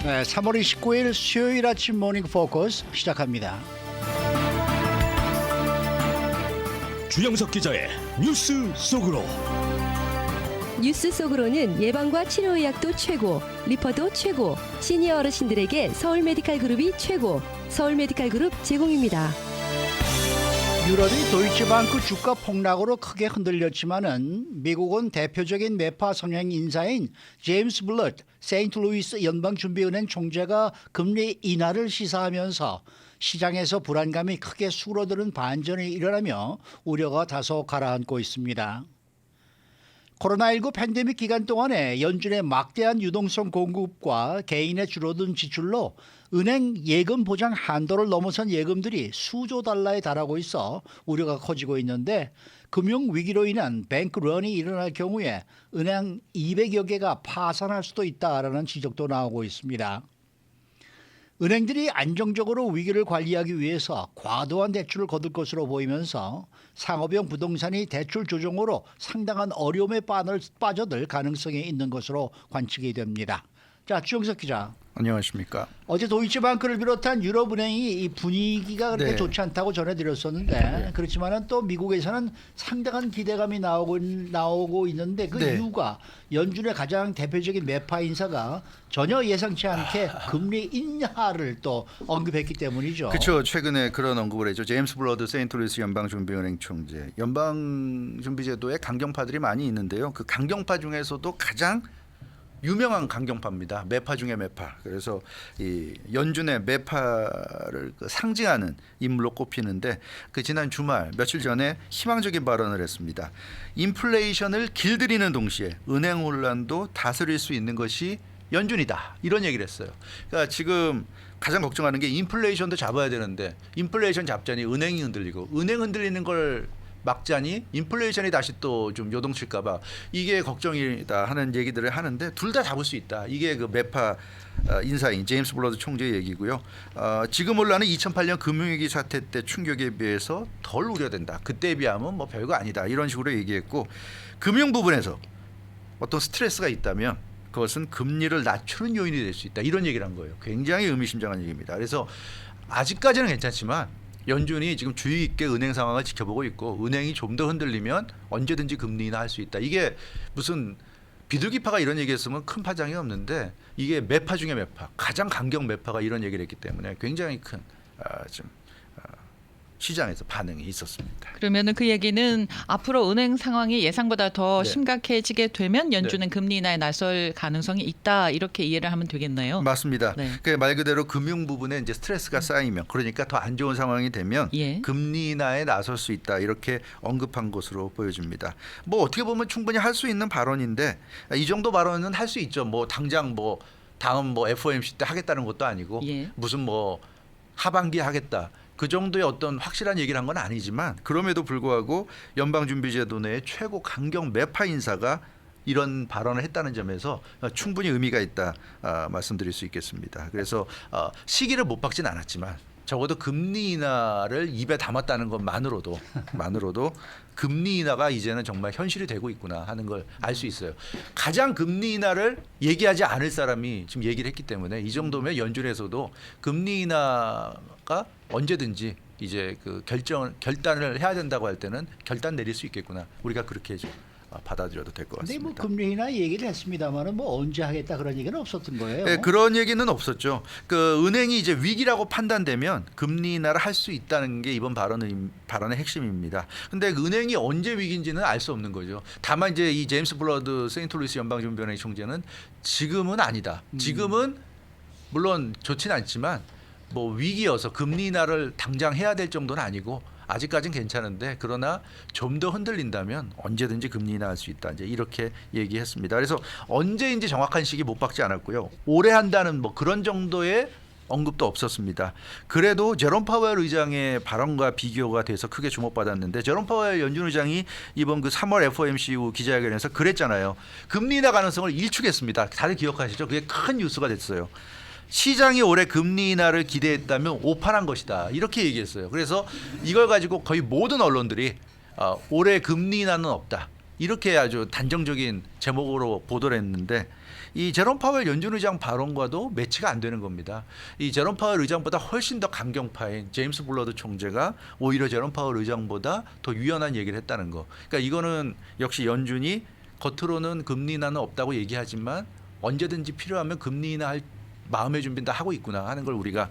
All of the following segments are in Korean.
네, 3월 29일 수요일 아침 모닝 포커스 시작합니다. 주영석 기자의 뉴스 속으로. 뉴스 속으로는 예방과 치료의학도 최고, 리퍼도 최고, 시니어 어르신들에게 서울 메디칼 그룹이 최고, 서울 메디칼 그룹 제공입니다. 유럽이 도이치방크 주가 폭락으로 크게 흔들렸지만은 미국은 대표적인 매파 성향 인사인 제임스 블러드 세인트루이스 연방준비은행 총재가 금리 인하를 시사하면서 시장에서 불안감이 크게 수그러드는 반전이 일어나며 우려가 다소 가라앉고 있습니다. 코로나19 팬데믹 기간 동안에 연준의 막대한 유동성 공급과 개인의 줄어든 지출로 은행 예금 보장 한도를 넘어선 예금들이 수조 달러에 달하고 있어 우려가 커지고 있는데 금융 위기로 인한 뱅크런이 일어날 경우에 은행 200여 개가 파산할 수도 있다라는 지적도 나오고 있습니다. 은행들이 안정적으로 위기를 관리하기 위해서 과도한 대출을 거둘 것으로 보이면서 상업용 부동산이 대출 조정으로 상당한 어려움에 빠져들 가능성이 있는 것으로 관측이 됩니다. 자, 주영석 기자. 안녕하십니까. 어제 도이치방크를 비롯한 유럽은행이 이 분위기가 그렇게 네. 좋지 않다고 전해드렸었는데 그렇지만은 또 미국에서는 상당한 기대감이 나오고 있는데 그 네. 이유가 연준의 가장 대표적인 매파 인사가 전혀 예상치 않게 금리 인하를 또 언급했기 때문이죠. 그렇죠. 최근에 그런 언급을 했죠. 제임스 블러드 세인트루이스 연방준비은행 총재. 연방준비제도에 강경파들이 많이 있는데요. 그 강경파 중에서도 가장 유명한 강경파입니다. 매파 중에 매파. 그래서 이 연준의 매파를 상징하는 인물로 꼽히는데 그 지난 주말 며칠 전에 희망적인 발언을 했습니다. 인플레이션을 길들이는 동시에 은행 혼란도 다스릴 수 있는 것이 연준이다. 이런 얘기를 했어요. 그러니까 지금 가장 걱정하는 게 인플레이션도 잡아야 되는데 인플레이션 잡자니 은행이 흔들리고 은행 흔들리는 걸 막자니 인플레이션이 다시 또 좀 요동칠까봐 이게 걱정이다 하는 얘기들을 하는데 둘 다 잡을 수 있다. 이게 그 매파 인사인 제임스 블러드 총재 얘기고요. 지금 올라는 2008년 금융위기 사태 때 충격에 비해서 덜 우려된다. 그때에 비하면 뭐 별거 아니다. 이런 식으로 얘기했고 금융 부분에서 어떤 스트레스가 있다면 그것은 금리를 낮추는 요인이 될 수 있다. 이런 얘기를 한 거예요. 굉장히 의미심장한 얘기입니다. 그래서 아직까지는 괜찮지만 연준이 지금 주의 있게 은행 상황을 지켜보고 있고 은행이 좀 더 흔들리면 언제든지 금리 인하할 수 있다. 이게 무슨 비둘기파가 이런 얘기했으면 큰 파장이 없는데 이게 매파 중에 매파, 가장 강경 매파가 이런 얘기를 했기 때문에 굉장히 큰 시장에서 반응이 있었습니다. 그러면은 그 얘기는 앞으로 은행 상황이 예상보다 더 네. 심각해지게 되면 연준은 금리 인하에 나설 가능성이 있다 이렇게 이해를 하면 되겠네요. 맞습니다. 네. 그 말 그대로 금융 부분에 이제 스트레스가 쌓이면 그러니까 더 안 좋은 상황이 되면 예. 금리 인하에 나설 수 있다 이렇게 언급한 것으로 보여집니다. 뭐 어떻게 보면 충분히 할 수 있는 발언인데 이 정도 발언은 할 수 있죠. 뭐 당장 뭐 다음 뭐 FOMC 때 하겠다는 것도 아니고 예. 무슨 뭐 하반기에 하겠다. 그 정도의 어떤 확실한 얘기를 한 건 아니지만 그럼에도 불구하고 연방준비제도 내의 최고 강경 매파 인사가 이런 발언을 했다는 점에서 충분히 의미가 있다 말씀드릴 수 있겠습니다. 그래서 시기를 못 박진 않았지만 적어도 금리 인하를 입에 담았다는 것만으로도 금리 인하가 이제는 정말 현실이 되고 있구나 하는 걸 알 수 있어요. 가장 금리 인하를 얘기하지 않을 사람이 지금 얘기를 했기 때문에 이 정도면 연준에서도 금리 인하가 언제든지 이제 그 결단을 해야 된다고 할 때는 결단 내릴 수 있겠구나. 우리가 그렇게 좀 받아들여도 될 것 근데 뭐 같습니다. 금리 인하 얘기를 했습니다만은 뭐 언제 하겠다 그런 얘기는 없었던 거예요. 네, 그런 얘기는 없었죠. 그 은행이 이제 위기라고 판단되면 금리 인하를 할 수 있다는 게 이번 발언의 핵심입니다. 근데 은행이 언제 위기인지는 알 수 없는 거죠. 다만 이제 이 제임스 블러드 세인트루이스 연방준비은행 총재는 지금은 아니다. 지금은 물론 좋지는 않지만 뭐 위기여서 금리 인하를 당장 해야 될 정도는 아니고 아직까지는 괜찮은데 그러나 좀 더 흔들린다면 언제든지 금리 인하할 수 있다. 이제 이렇게 얘기했습니다. 그래서 언제인지 정확한 시기 못 박지 않았고요. 올해 한다는 뭐 그런 정도의 언급도 없었습니다. 그래도 제롬 파웰 의장의 발언과 비교가 돼서 크게 주목받았는데 제롬 파웰 연준 의장이 이번 그 3월 FOMC 후 기자회견에서 그랬잖아요. 금리 인하 가능성을 일축했습니다. 다들 기억하시죠? 그게 큰 뉴스가 됐어요. 시장이 올해 금리 인하를 기대했다면 오판한 것이다. 이렇게 얘기했어요. 그래서 이걸 가지고 거의 모든 언론들이 올해 금리 인하는 없다. 이렇게 아주 단정적인 제목으로 보도를 했는데 이 제롬 파월 연준 의장 발언과도 매치가 안 되는 겁니다. 이 제롬 파월 의장보다 훨씬 더 강경파인 제임스 블러드 총재가 오히려 제롬 파월 의장보다 더 유연한 얘기를 했다는 거. 그러니까 이거는 역시 연준이 겉으로는 금리 인하는 없다고 얘기하지만 언제든지 필요하면 금리 인하할 마음의 준비는 다 하고 있구나 하는 걸 우리가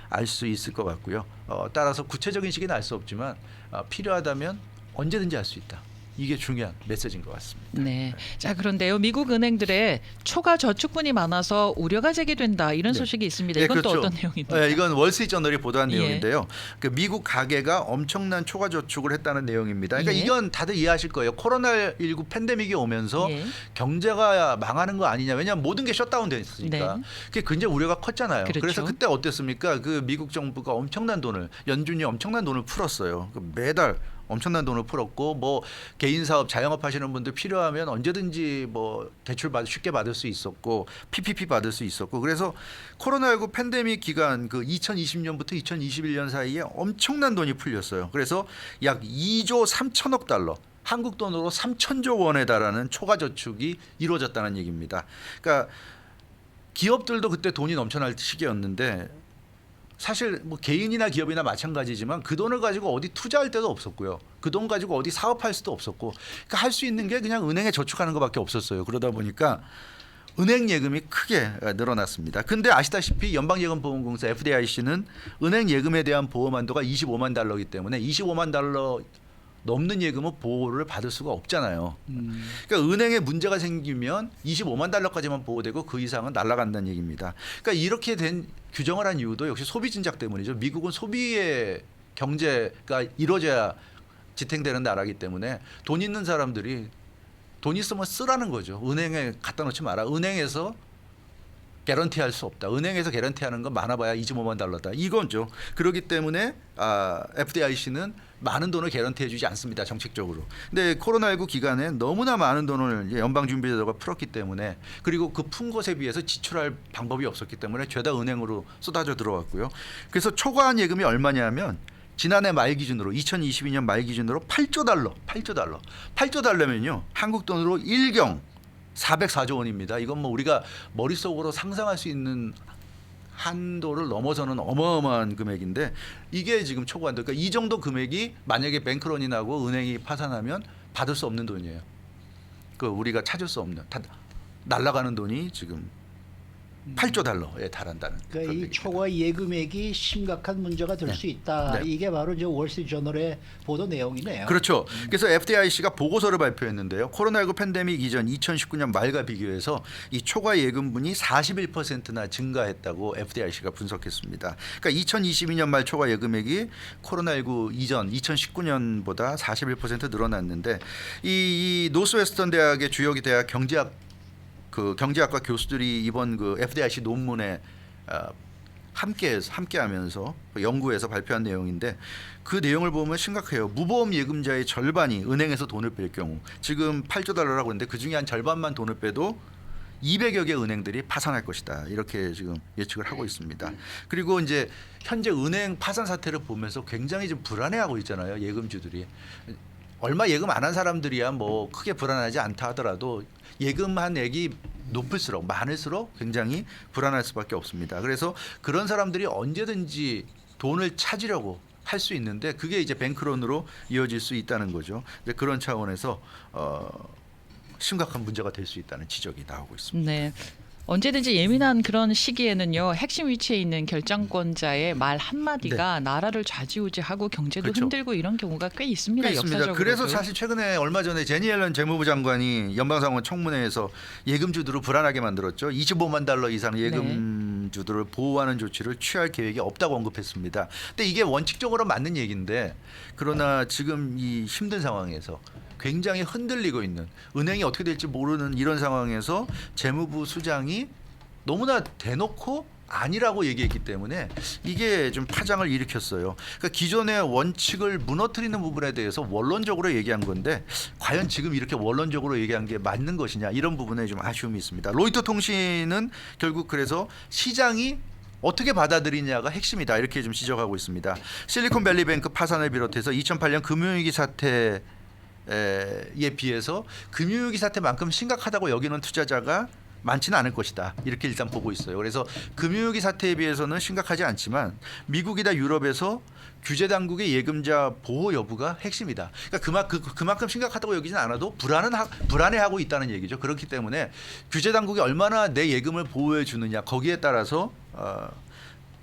알 수 있을 것 같고요. 따라서 구체적인 시기는 알 수 없지만 필요하다면 언제든지 할 수 있다. 이게 중요한 메시지인 것 같습니다. 네. 자, 그런데요. 미국 은행들의 초과 저축분이 많아서 우려가 제기된다. 이런 네. 소식이 있습니다. 네, 이건 또 그렇죠. 어떤 내용입니까? 네, 이건 월스트리트저널이 보도한 예. 내용인데요. 그 미국 가계가 엄청난 초과 저축을 했다는 내용입니다. 그러니까 예. 이건 다들 이해하실 거예요. 코로나19 팬데믹이 오면서 예. 경제가 망하는 거 아니냐. 왜냐하면 모든 게 셧다운 됐으니까. 네. 그게 굉장히 우려가 컸잖아요. 그렇죠. 그래서 그때 어땠습니까? 그 미국 정부가 엄청난 돈을 연준이 엄청난 돈을 풀었어요. 그 매달 엄청난 돈을 풀었고 뭐 개인 사업 자영업 하시는 분들 필요하면 언제든지 뭐 대출 쉽게 받을 수 있었고 PPP 받을 수 있었고 그래서 코로나19 팬데믹 기간 그 2020년부터 2021년 사이에 엄청난 돈이 풀렸어요. 그래서 약 2조 3천억 달러 한국 돈으로 3천조 원에 달하는 초과 저축이 이루어졌다는 얘기입니다. 그러니까 기업들도 그때 돈이 넘쳐날 시기였는데 사실 뭐 개인이나 기업이나 마찬가지지만 그 돈을 가지고 어디 투자할 데도 없었고요. 그 돈 가지고 어디 사업할 수도 없었고 그러니까 할 수 있는 게 그냥 은행에 저축하는 것밖에 없었어요. 그러다 보니까 은행 예금이 크게 늘어났습니다. 근데 아시다시피 연방예금보험공사 FDIC는 은행 예금에 대한 보험 한도가 25만 달러이기 때문에 25만 달러 넘는 예금은 보호를 받을 수가 없잖아요. 그러니까 은행에 문제가 생기면 25만 달러까지만 보호되고 그 이상은 날아간다는 얘기입니다. 그러니까 이렇게 된 규정을 한 이유도 역시 소비 진작 때문이죠. 미국은 소비의 경제가 이루어져야 지탱되는 나라이기 때문에 돈 있는 사람들이 돈 있으면 쓰라는 거죠. 은행에 갖다 놓지 마라. 은행에서 개런티할 수 없다. 은행에서 개런티하는 건 많아봐야 25만 달러다. 이거죠. 그렇기 때문에 FDIC는 많은 돈을 개런티해주지 않습니다. 정책적으로. 근데 코로나19 기간에 너무나 많은 돈을 연방준비제도가 풀었기 때문에 그리고 그 푼 것에 비해서 지출할 방법이 없었기 때문에 죄다 은행으로 쏟아져 들어왔고요. 그래서 초과한 예금이 얼마냐면 지난해 말 기준으로 2022년 말 기준으로 8조 달러면요. 한국 돈으로 1경 404조 원입니다. 이건 뭐 우리가 머릿속으로 상상할 수 있는 한도를 넘어서는 어마어마한 금액인데 이게 지금 초과한도. 그러니까 이 정도 금액이 만약에 뱅크런이 나고 은행이 파산하면 받을 수 없는 돈이에요. 그 우리가 찾을 수 없는 다 날아가는 돈이 지금 8조 달러에 달한다는. 그러니까 이 얘기입니다. 초과 예금액이 심각한 문제가 될 수 있다. 네. 이게 바로 이제 월스트리트저널의 보도 내용이네요. 그렇죠. 그래서 FDIC가 보고서를 발표했는데요. 코로나19 팬데믹 이전 2019년 말과 비교해서 이 초과 예금분이 41%나 증가했다고 FDIC가 분석했습니다. 그러니까 2022년 말 초과 예금액이 코로나19 이전 2019년보다 41% 늘어났는데 이 노스웨스턴 대학의 주요 대학 경제학과 교수들이 이번 그 FDIC 논문에 함께하면서 연구해서 발표한 내용인데 그 내용을 보면 심각해요. 무보험 예금자의 절반이 은행에서 돈을 뺄 경우 지금 8조 달러라고 했는데 그 중에 한 절반만 돈을 빼도 200여 개 은행들이 파산할 것이다. 이렇게 지금 예측을 하고 있습니다. 그리고 이제 현재 은행 파산 사태를 보면서 굉장히 좀 불안해하고 있잖아요. 예금주들이. 얼마 예금 안 한 사람들이야 뭐 크게 불안하지 않다 하더라도 예금한 액이 높을수록 많을수록 굉장히 불안할 수밖에 없습니다. 그래서 그런 사람들이 언제든지 돈을 찾으려고 할 수 있는데 그게 이제 뱅크런으로 이어질 수 있다는 거죠. 그런 차원에서 심각한 문제가 될 수 있다는 지적이 나오고 있습니다. 네. 언제든지 예민한 그런 시기에는요. 핵심 위치에 있는 결정권자의 말 한마디가 나라를 좌지우지하고 경제도 그렇죠. 흔들고 이런 경우가 꽤 있습니다. 꽤 있습니다. 역사적으로. 그래서 사실 최근에 얼마 전에 제니 옐런 재무부 장관이 연방상원 청문회에서 예금주들을 불안하게 만들었죠. 25만 달러 이상 예금주들을 보호하는 조치를 취할 계획이 없다고 언급했습니다. 근데 이게 원칙적으로 맞는 얘기인데 그러나 지금 이 힘든 상황에서 굉장히 흔들리고 있는 은행이 어떻게 될지 모르는 이런 상황에서 재무부 수장이 너무나 대놓고 아니라고 얘기했기 때문에 이게 좀 파장을 일으켰어요. 그러니까 기존의 원칙을 무너뜨리는 부분에 대해서 원론적으로 얘기한 건데 과연 지금 이렇게 원론적으로 얘기한 게 맞는 것이냐 이런 부분에 좀 아쉬움이 있습니다. 로이터 통신은 결국 그래서 시장이 어떻게 받아들이냐가 핵심이다 이렇게 좀 지적하고 있습니다. 실리콘밸리뱅크 파산을 비롯해서 2008년 금융위기 사태 비해서 금융위기 사태만큼 심각하다고 여기는 투자자가 많지는 않을 것이다. 이렇게 일단 보고 있어요. 그래서 금융위기 사태에 비해서는 심각하지 않지만 미국이나 유럽에서 규제 당국의 예금자 보호 여부가 핵심이다. 그러니까 그만큼 심각하다고 여기진 않아도 불안해하고 있다는 얘기죠. 그렇기 때문에 규제 당국이 얼마나 내 예금을 보호해 주느냐 거기에 따라서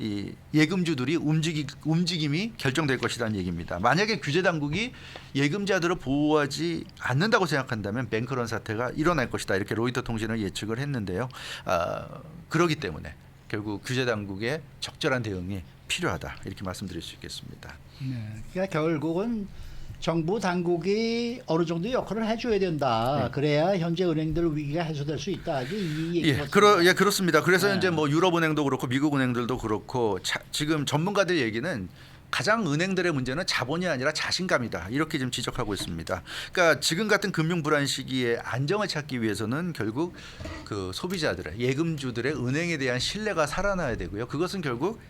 이 예금주들이 움직임이 결정될 것이라는 얘기입니다. 만약에 규제 당국이 예금자들을 보호하지 않는다고 생각한다면 뱅크런 사태가 일어날 것이다. 이렇게 로이터 통신은 예측을 했는데요. 그렇기 때문에 결국 규제 당국의 적절한 대응이 필요하다. 이렇게 말씀드릴 수 있겠습니다. 네. 그러니까 결국은 정부 당국이 어느 정도 역할을 해줘야 된다. 네. 그래야 현재 은행들 위기가 해소될 수 있다. 이 얘기 그렇습니다. 그래서 네. 이제 뭐 유럽은행도 그렇고 미국 은행들도 그렇고 지금 전문가들 얘기는 가장 은행들의 문제는 자본이 아니라 자신감이다. 이렇게 지금 지적하고 있습니다. 그러니까 지금 같은 금융 불안 시기에 안정을 찾기 위해서는 결국 그 소비자들의 예금주들의 은행에 대한 신뢰가 살아나야 되고요. 그것은 결국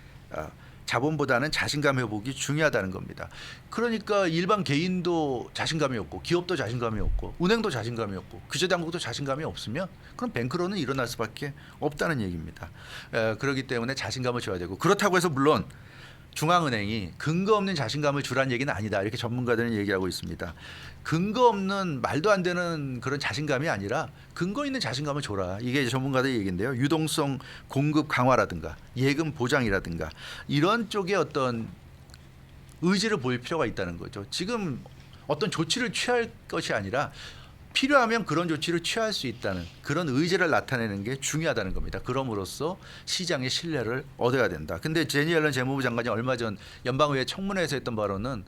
자본보다는 자신감 회복이 중요하다는 겁니다. 그러니까 일반 개인도 자신감이 없고 기업도 자신감이 없고 은행도 자신감이 없고 규제 당국도 자신감이 없으면 그럼 뱅크런은 일어날 수밖에 없다는 얘기입니다. 그렇기 때문에 자신감을 줘야 되고 그렇다고 해서 물론 중앙은행이 근거 없는 자신감을 주라는 얘기는 아니다. 이렇게 전문가들은 얘기하고 있습니다. 근거 없는 말도 안 되는 그런 자신감이 아니라 근거 있는 자신감을 줘라. 이게 이제 전문가들의 얘기인데요. 유동성 공급 강화라든가 예금 보장이라든가 이런 쪽에 어떤 의지를 보일 필요가 있다는 거죠. 지금 어떤 조치를 취할 것이 아니라 필요하면 그런 조치를 취할 수 있다는 그런 의지를 나타내는 게 중요하다는 겁니다. 그럼으로써 시장의 신뢰를 얻어야 된다. 근데 제니 옐런 재무부 장관이 얼마 전 연방의회 청문회에서 했던 발언은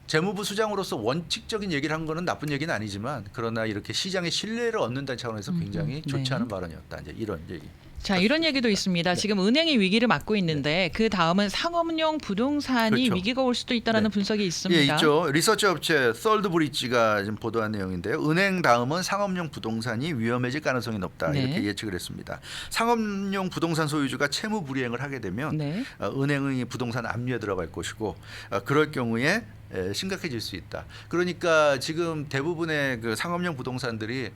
재무부 수장으로서 원칙적인 얘기를 한 거는 나쁜 얘기는 아니지만 그러나 이렇게 시장의 신뢰를 얻는다는 차원에서 굉장히 좋지 않은 발언이었다. 이제 이런 얘기. 자, 이런 얘기도 있습니다. 지금 은행이 위기를 맞고 있는데 그 다음은 상업용 부동산이 그렇죠. 위기가 올 수도 있다라는 분석이 있습니다. 예, 있죠. 리서치 업체 썰드브리지가 지금 보도한 내용인데요. 은행 다음은 상업용 부동산이 위험해질 가능성이 높다. 네. 이렇게 예측을 했습니다. 상업용 부동산 소유주가 채무 불이행을 하게 되면 네. 은행의 부동산 압류에 들어갈 것이고 그럴 경우에 심각해질 수 있다. 그러니까 지금 대부분의 그 상업용 부동산들이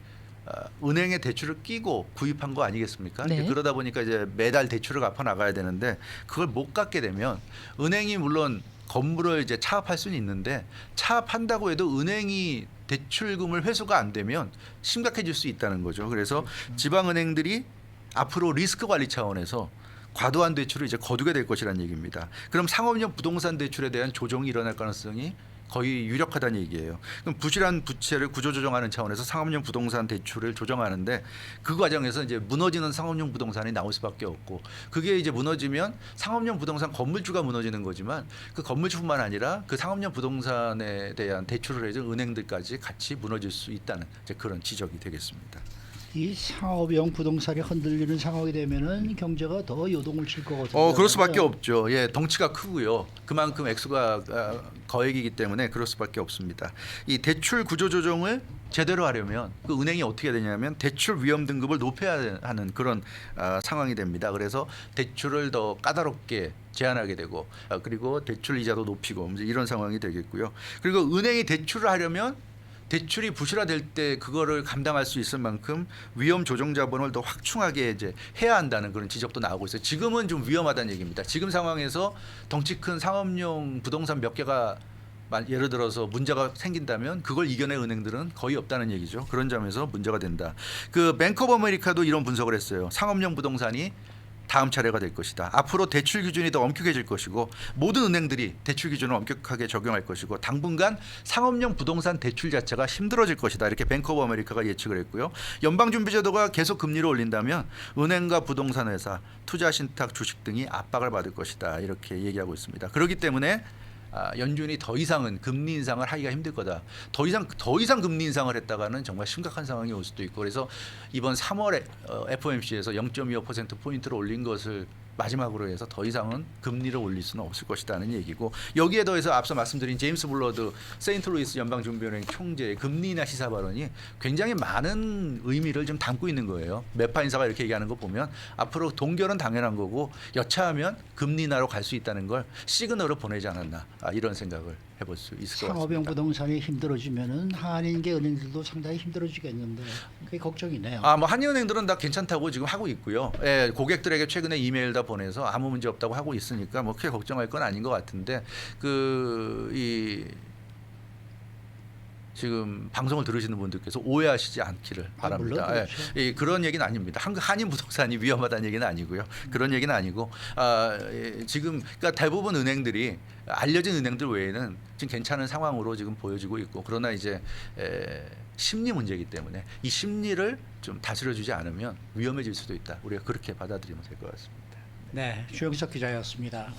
은행에 대출을 끼고 구입한 거 아니겠습니까? 네. 이제 그러다 보니까 이제 매달 대출을 갚아 나가야 되는데 그걸 못 갚게 되면 은행이 물론 건물을 이제 차압할 수는 있는데 차압한다고 해도 은행이 대출금을 회수가 안 되면 심각해질 수 있다는 거죠. 그래서 지방은행들이 앞으로 리스크 관리 차원에서 과도한 대출을 이제 거두게 될 것이라는 얘기입니다. 그럼 상업용 부동산 대출에 대한 조정이 일어날 가능성이 거의 유력하다는 얘기예요. 그럼 부실한 부채를 구조조정하는 차원에서 상업용 부동산 대출을 조정하는데 그 과정에서 이제 무너지는 상업용 부동산이 나올 수밖에 없고 그게 이제 무너지면 상업용 부동산 건물주가 무너지는 거지만 그 건물주뿐만 아니라 그 상업용 부동산에 대한 대출을 해준 은행들까지 같이 무너질 수 있다는 이제 그런 지적이 되겠습니다. 이 상업용 부동산이 흔들리는 상황이 되면은 경제가 더 요동을 칠 거거든요. 그럴 수밖에 없죠. 예, 덩치가 크고요. 그만큼 액수가 거액이기 때문에 그럴 수밖에 없습니다. 이 대출 구조 조정을 제대로 하려면 그 은행이 어떻게 되냐면 대출 위험 등급을 높여야 하는 그런 상황이 됩니다. 그래서 대출을 더 까다롭게 제한하게 되고 그리고 대출 이자도 높이고 이제 이런 상황이 되겠고요. 그리고 은행이 대출을 하려면 대출이 부실화될 때 그거를 감당할 수 있을 만큼 위험 조정 자본을 더 확충하게 이제 해야 한다는 그런 지적도 나오고 있어요. 지금은 좀 위험하다는 얘기입니다. 지금 상황에서 덩치 큰 상업용 부동산 몇 개가 예를 들어서 문제가 생긴다면 그걸 이겨낼 은행들은 거의 없다는 얘기죠. 그런 점에서 문제가 된다. 그 뱅크 오브 아메리카도 이런 분석을 했어요. 상업용 부동산이 다음 차례가 될 것이다. 앞으로 대출 기준이 더 엄격해질 것이고 모든 은행들이 대출 기준을 엄격하게 적용할 것이고 당분간 상업용 부동산 대출 자체가 힘들어질 것이다. 이렇게 뱅크 오브 아메리카가 예측을 했고요. 연방준비제도가 계속 금리를 올린다면 은행과 부동산 회사, 투자신탁, 주식 등이 압박을 받을 것이다. 이렇게 얘기하고 있습니다. 그렇기 때문에 연준이 더 이상은 금리 인상을 하기가 힘들 거다. 더 이상 금리 인상을 했다가는 정말 심각한 상황이 올 수도 있고 그래서 이번 3월에 FOMC에서 0.25% 포인트를 올린 것을 마지막으로 해서 더 이상은 금리를 올릴 수는 없을 것이라는 얘기고 여기에 더해서 앞서 말씀드린 제임스 블러드 세인트루이스 연방준비은행 총재의 금리 인하 시사 발언이 굉장히 많은 의미를 좀 담고 있는 거예요. 매파 인사가 이렇게 얘기하는 거 보면 앞으로 동결은 당연한 거고 여차하면 금리 인하로 갈 수 있다는 걸 시그널을 보내지 않았나 이런 생각을 해볼 수 있을 것 상업용 같습니다. 부동산이 힘들어지면은 한인계 은행들도 상당히 힘들어지겠는데 그게 걱정이네요. 뭐 한인은행들은 다 괜찮다고 지금 하고 있고요. 예, 고객들에게 최근에 이메일 다 보내서 아무 문제 없다고 하고 있으니까 뭐 크게 걱정할 건 아닌 것 같은데 지금 방송을 들으시는 분들께서 오해하시지 않기를 바랍니다. 물론 그렇죠. 그런 얘기는 아닙니다. 한인 부동산이 위험하다는 얘기는 아니고요. 그런 얘기는 아니고 지금 그러니까 대부분 은행들이 알려진 은행들 외에는 지금 괜찮은 상황으로 지금 보여지고 있고 그러나 이제 심리 문제이기 때문에 이 심리를 좀 다스려주지 않으면 위험해질 수도 있다. 우리가 그렇게 받아들이면 될 것 같습니다. 네, 주영석 기자였습니다.